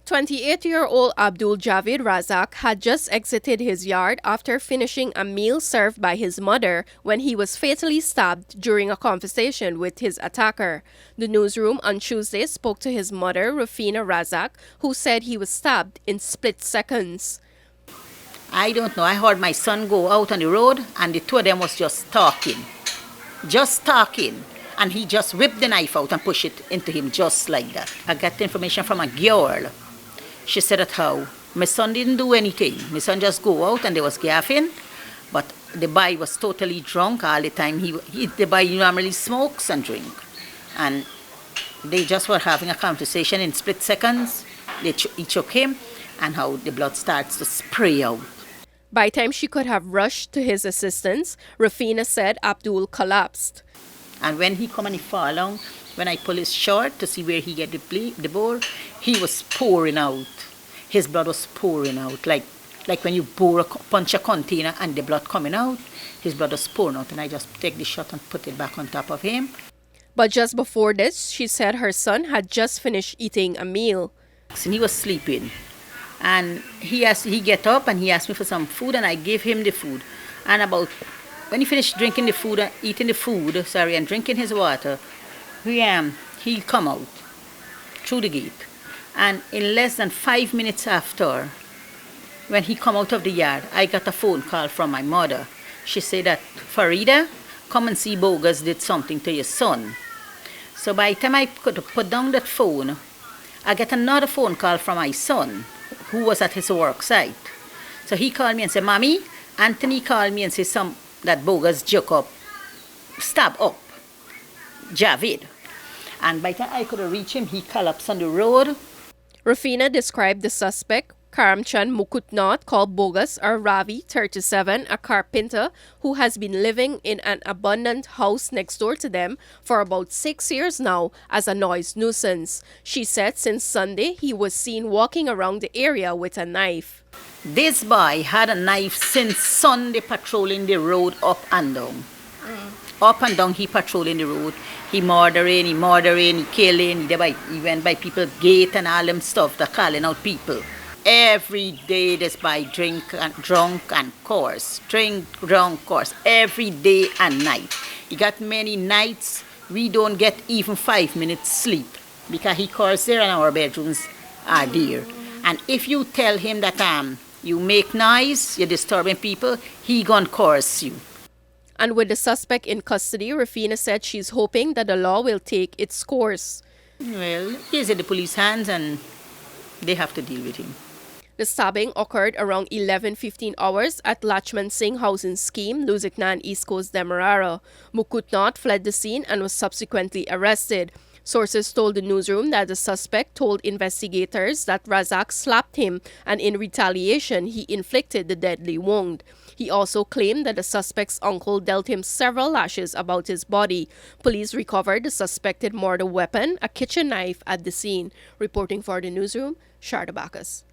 28-year-old Abdul Javid Razak had just exited his yard after finishing a meal served by his mother when he was fatally stabbed during a conversation with his attacker. The newsroom on Tuesday spoke to his mother, Rafina Razak, who said he was stabbed in split seconds. I don't know. I heard my son go out on the road and the two of them was just talking. Just talking. And he just whipped the knife out and pushed it into him just like that. I got the information from a girl. She said that how my son didn't do anything. My son just go out and they was gaffing. But the boy was totally drunk all the time. The boy normally smokes and drink. And they just were having a conversation in split seconds. He took him and how the blood starts to spray out. By the time she could have rushed to his assistance, Rafina said Abdul collapsed. And when he come and he fall down, when I pull his shirt to see where he get the bore, he was pouring out. His blood was pouring out. Like when you punch a container and the blood coming out, his blood was pouring out. And I just take the shot and put it back on top of him. But just before this, she said her son had just finished eating a meal. And he was sleeping. And he get up and he asked me for some food and I gave him the food. And when he finished drinking the food, and drinking his water, he come out through the gate. And in less than 5 minutes after, when he come out of the yard, I got a phone call from my mother. She said that, Farida, come and see Bogus did something to your son. So by the time I could put down that phone, I got another phone call from my son, who was at his work site. So he called me and said, Mommy, Anthony called me and said that Bogus stab up Javid. And by the time I could reach him, he collapsed on the road. Rafina described the suspect, Karamchand Mukutnath, called Bogus, or Ravi, 37, a carpenter who has been living in an abandoned house next door to them for about 6 years now as a noise nuisance. She said since Sunday he was seen walking around the area with a knife. This boy had a knife since Sunday patrolling the road up and down. Up and down he patrolling the road. He murdering, he killing, he went by people's gate and all them stuff, the calling out people. Every day this boy drunk and coarse. Drink, drunk, coarse. Every day and night. He got many nights we don't get even 5 minutes sleep because he calls there and our bedrooms are there. And if you tell him that you make noise, you're disturbing people, he gonna curse you. And with the suspect in custody, Rafina said she's hoping that the law will take its course. Well, he's in the police hands and they have to deal with him. The stabbing occurred around 11:15 hours at Lachman Singh Housing Scheme, Lusignan, East Coast, Demerara. Mukutnath fled the scene and was subsequently arrested. Sources told the newsroom that the suspect told investigators that Razak slapped him and in retaliation he inflicted the deadly wound. He also claimed that the suspect's uncle dealt him several lashes about his body. Police recovered the suspected murder weapon, a kitchen knife, at the scene. Reporting for the newsroom, Sharda Bacchus.